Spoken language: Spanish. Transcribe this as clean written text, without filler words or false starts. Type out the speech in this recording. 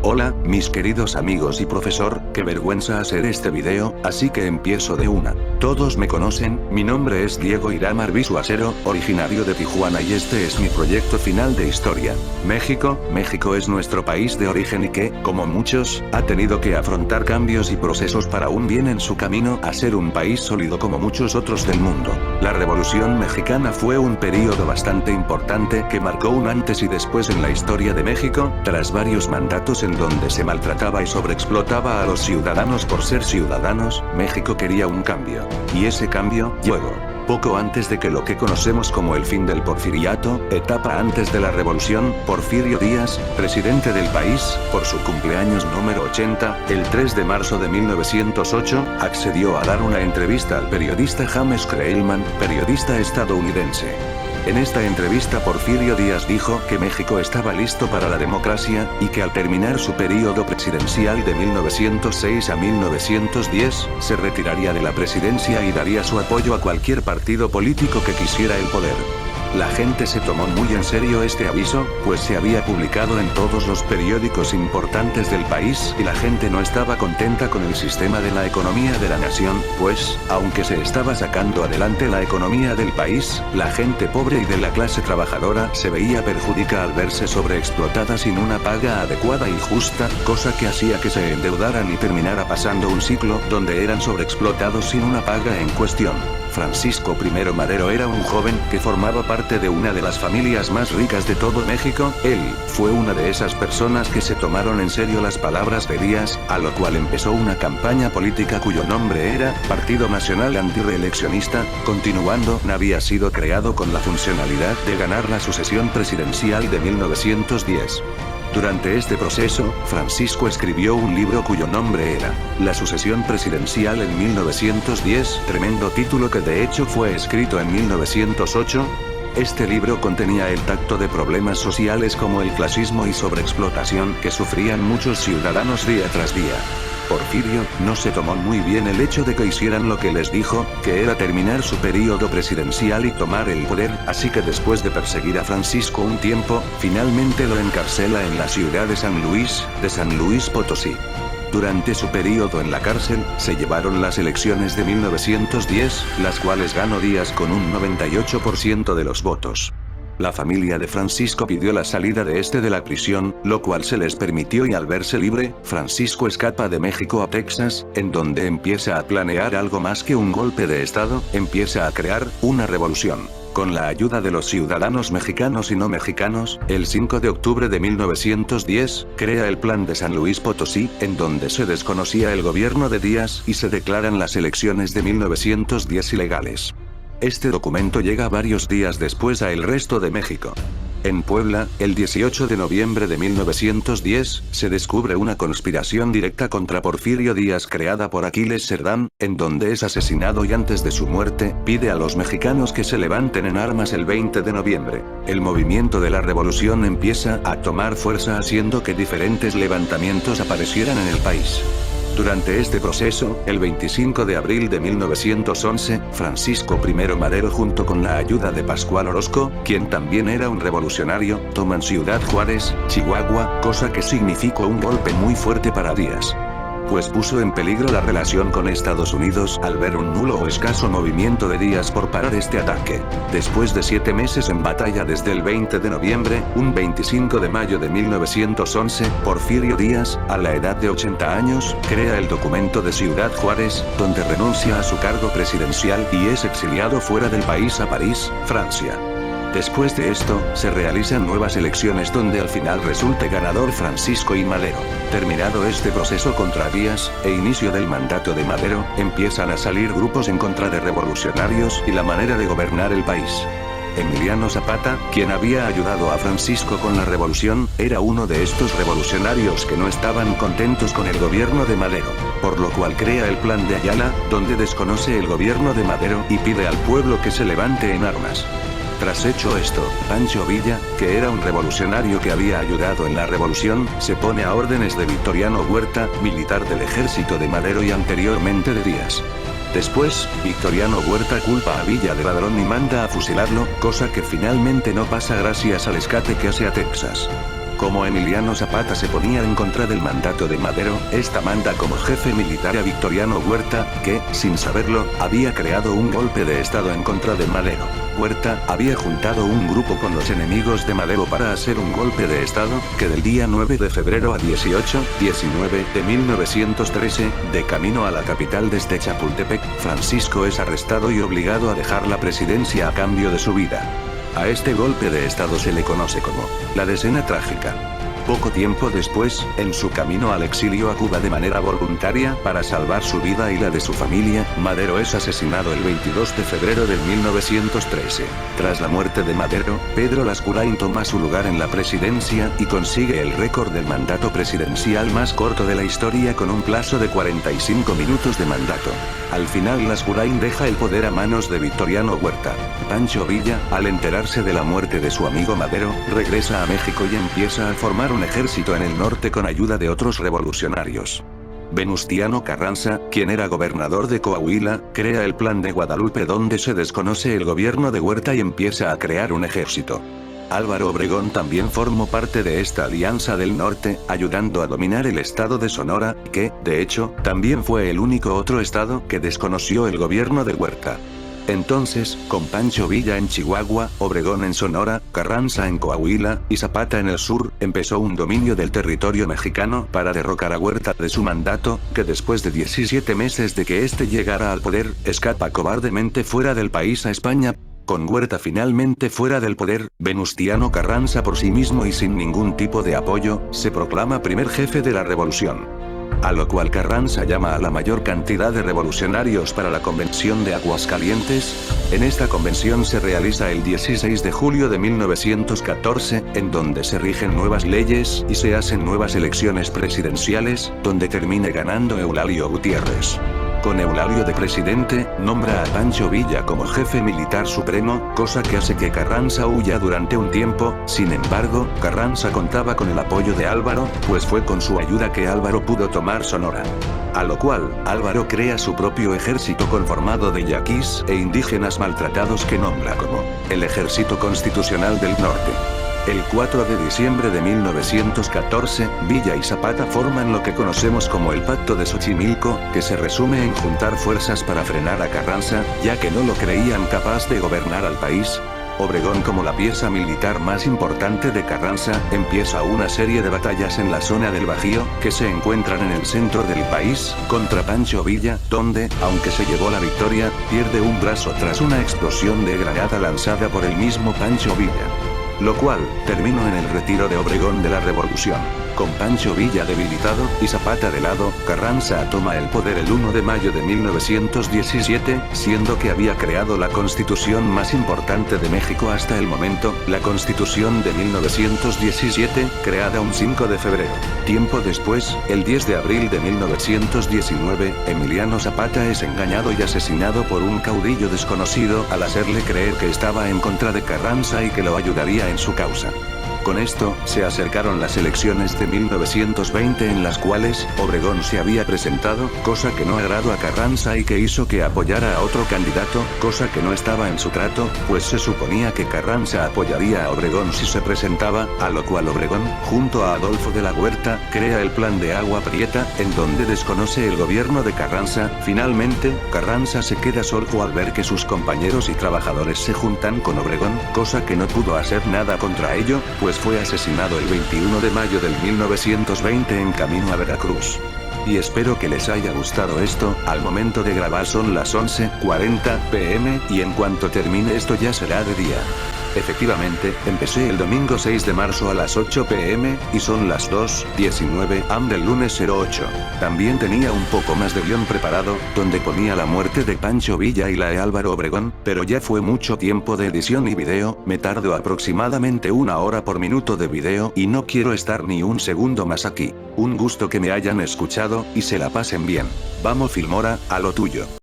Hola, mis queridos amigos y profesor, qué vergüenza hacer este video, así que empiezo de una. Todos me conocen, mi nombre es Diego Irán Arbizu-Acero, originario de Tijuana y este es mi proyecto final de historia. México es nuestro país de origen y que, como muchos, ha tenido que afrontar cambios y procesos para un bien en su camino a ser un país sólido como muchos otros del mundo. La Revolución Mexicana fue un periodo bastante importante que marcó un antes y después en la historia de México, tras varios mandatos en donde se maltrataba y sobreexplotaba a los ciudadanos por ser ciudadanos, México quería un cambio. Y ese cambio llegó poco antes de que lo que conocemos como el fin del porfiriato, etapa antes de la revolución. Porfirio Díaz, presidente del país, por su cumpleaños número 80, el 3 de marzo de 1908, accedió a dar una entrevista al periodista James Creelman, periodista estadounidense. En esta entrevista Porfirio Díaz dijo que México estaba listo para la democracia, y que al terminar su periodo presidencial de 1906 a 1910, se retiraría de la presidencia y daría su apoyo a cualquier partido político que quisiera el poder. La gente se tomó muy en serio este aviso, pues se había publicado en todos los periódicos importantes del país y la gente no estaba contenta con el sistema de la economía de la nación, pues, aunque se estaba sacando adelante la economía del país, la gente pobre y de la clase trabajadora se veía perjudicada al verse sobreexplotada sin una paga adecuada y justa, cosa que hacía que se endeudaran y terminara pasando un ciclo donde eran sobreexplotados sin una paga en cuestión. Francisco I. Madero era un joven que formaba parte de una de las familias más ricas de todo México. Él fue una de esas personas que se tomaron en serio las palabras de Díaz, a lo cual empezó una campaña política cuyo nombre era Partido Nacional Antirreeleccionista. Continuando, había sido creado con la funcionalidad de ganar la sucesión presidencial de 1910. Durante este proceso, Francisco escribió un libro cuyo nombre era La sucesión presidencial en 1910, tremendo título que de hecho fue escrito en 1908. Este libro contenía el tacto de problemas sociales como el clasismo y sobreexplotación que sufrían muchos ciudadanos día tras día. Porfirio no se tomó muy bien el hecho de que hicieran lo que les dijo, que era terminar su periodo presidencial y tomar el poder, así que después de perseguir a Francisco un tiempo, finalmente lo encarcela en la ciudad de San Luis Potosí. Durante su periodo en la cárcel, se llevaron las elecciones de 1910, las cuales ganó Díaz con un 98% de los votos. La familia de Francisco pidió la salida de la prisión, lo cual se les permitió y al verse libre, Francisco escapa de México a Texas, en donde empieza a planear algo más que un golpe de estado, empieza a crear una revolución. Con la ayuda de los ciudadanos mexicanos y no mexicanos, el 5 de octubre de 1910, crea el Plan de San Luis Potosí, en donde se desconocía el gobierno de Díaz y se declaran las elecciones de 1910 ilegales. Este documento llega varios días después a el resto de México. En Puebla, el 18 de noviembre de 1910, se descubre una conspiración directa contra Porfirio Díaz creada por Aquiles Cerdán, en donde es asesinado y antes de su muerte, pide a los mexicanos que se levanten en armas el 20 de noviembre. El movimiento de la revolución empieza a tomar fuerza haciendo que diferentes levantamientos aparecieran en el país. Durante este proceso, el 25 de abril de 1911, Francisco I. Madero junto con la ayuda de Pascual Orozco, quien también era un revolucionario, toman Ciudad Juárez, Chihuahua, cosa que significó un golpe muy fuerte para Díaz, pues puso en peligro la relación con Estados Unidos al ver un nulo o escaso movimiento de Díaz por parar este ataque. Después de 7 meses en batalla desde el 20 de noviembre, un 25 de mayo de 1911, Porfirio Díaz, a la edad de 80 años, crea el documento de Ciudad Juárez, donde renuncia a su cargo presidencial y es exiliado fuera del país a París, Francia. Después de esto, se realizan nuevas elecciones donde al final resulte ganador Francisco I. Madero. Terminado este proceso contra Díaz, e inicio del mandato de Madero, empiezan a salir grupos en contra de revolucionarios y la manera de gobernar el país. Emiliano Zapata, quien había ayudado a Francisco con la revolución, era uno de estos revolucionarios que no estaban contentos con el gobierno de Madero, por lo cual crea el Plan de Ayala, donde desconoce el gobierno de Madero y pide al pueblo que se levante en armas. Tras hecho esto, Pancho Villa, que era un revolucionario que había ayudado en la revolución, se pone a órdenes de Victoriano Huerta, militar del ejército de Madero y anteriormente de Díaz. Después, Victoriano Huerta culpa a Villa de ladrón y manda a fusilarlo, cosa que finalmente no pasa gracias al escape que hace a Texas. Como Emiliano Zapata se ponía en contra del mandato de Madero, esta manda como jefe militar a Victoriano Huerta, que, sin saberlo, había creado un golpe de estado en contra de Madero. Huerta había juntado un grupo con los enemigos de Madero para hacer un golpe de estado, que del día 9 de febrero a 19 de 1913, de camino a la capital desde Chapultepec, Francisco es arrestado y obligado a dejar la presidencia a cambio de su vida. A este golpe de estado se le conoce como la Decena Trágica. Poco tiempo después, en su camino al exilio a Cuba de manera voluntaria para salvar su vida y la de su familia, Madero es asesinado el 22 de febrero de 1913. Tras la muerte de Madero, Pedro Lascurain toma su lugar en la presidencia y consigue el récord del mandato presidencial más corto de la historia con un plazo de 45 minutos de mandato. Al final Lascurain deja el poder a manos de Victoriano Huerta. Pancho Villa, al enterarse de la muerte de su amigo Madero, regresa a México y empieza a formar un ejército en el norte con ayuda de otros revolucionarios. Venustiano Carranza, quien era gobernador de Coahuila, crea el Plan de Guadalupe donde se desconoce el gobierno de Huerta y empieza a crear un ejército. Álvaro Obregón también formó parte de esta alianza del norte, ayudando a dominar el estado de Sonora, que, de hecho, también fue el único otro estado que desconoció el gobierno de Huerta. Entonces, con Pancho Villa en Chihuahua, Obregón en Sonora, Carranza en Coahuila, y Zapata en el sur, empezó un dominio del territorio mexicano para derrocar a Huerta de su mandato, que después de 17 meses de que éste llegara al poder, escapa cobardemente fuera del país a España. Con Huerta finalmente fuera del poder, Venustiano Carranza por sí mismo y sin ningún tipo de apoyo, se proclama primer jefe de la revolución. A lo cual Carranza llama a la mayor cantidad de revolucionarios para la Convención de Aguascalientes. En esta convención se realiza el 16 de julio de 1914, en donde se rigen nuevas leyes y se hacen nuevas elecciones presidenciales, donde termina ganando Eulalio Gutiérrez. Con Eulalio de presidente, nombra a Pancho Villa como jefe militar supremo, cosa que hace que Carranza huya durante un tiempo. Sin embargo, Carranza contaba con el apoyo de Álvaro, pues fue con su ayuda que Álvaro pudo tomar Sonora. A lo cual, Álvaro crea su propio ejército conformado de yaquís e indígenas maltratados que nombra como el Ejército Constitucional del Norte. El 4 de diciembre de 1914, Villa y Zapata forman lo que conocemos como el Pacto de Xochimilco, que se resume en juntar fuerzas para frenar a Carranza, ya que no lo creían capaz de gobernar al país. Obregón, como la pieza militar más importante de Carranza, empieza una serie de batallas en la zona del Bajío, que se encuentran en el centro del país, contra Pancho Villa, donde, aunque se llevó la victoria, pierde un brazo tras una explosión de granada lanzada por el mismo Pancho Villa. Lo cual, terminó en el retiro de Obregón de la revolución. Con Pancho Villa debilitado, y Zapata de lado, Carranza toma el poder el 1 de mayo de 1917, siendo que había creado la constitución más importante de México hasta el momento, la Constitución de 1917, creada un 5 de febrero. Tiempo después, el 10 de abril de 1919, Emiliano Zapata es engañado y asesinado por un caudillo desconocido al hacerle creer que estaba en contra de Carranza y que lo ayudaría en su causa. Con esto, se acercaron las elecciones de 1920 en las cuales Obregón se había presentado, cosa que no agradó a Carranza y que hizo que apoyara a otro candidato, cosa que no estaba en su trato, pues se suponía que Carranza apoyaría a Obregón si se presentaba, a lo cual Obregón, junto a Adolfo de la Huerta, crea el Plan de Agua Prieta, en donde desconoce el gobierno de Carranza. Finalmente, Carranza se queda solo al ver que sus compañeros y trabajadores se juntan con Obregón, cosa que no pudo hacer nada contra ello, pues fue asesinado el 21 de mayo del 1920 en camino a Veracruz. Y espero que les haya gustado esto. Al momento de grabar son las 11:40 p.m. y en cuanto termine esto ya será de día. Efectivamente, empecé el domingo 6 de marzo a las 8 p.m. y son las 2:19 am del lunes 08. También tenía un poco más de guión preparado, donde ponía la muerte de Pancho Villa y la de Álvaro Obregón, pero ya fue mucho tiempo de edición y video, me tardo aproximadamente 1 hora por minuto de video y no quiero estar ni un segundo más aquí. Un gusto que me hayan escuchado y se la pasen bien. Vamos Filmora, a lo tuyo.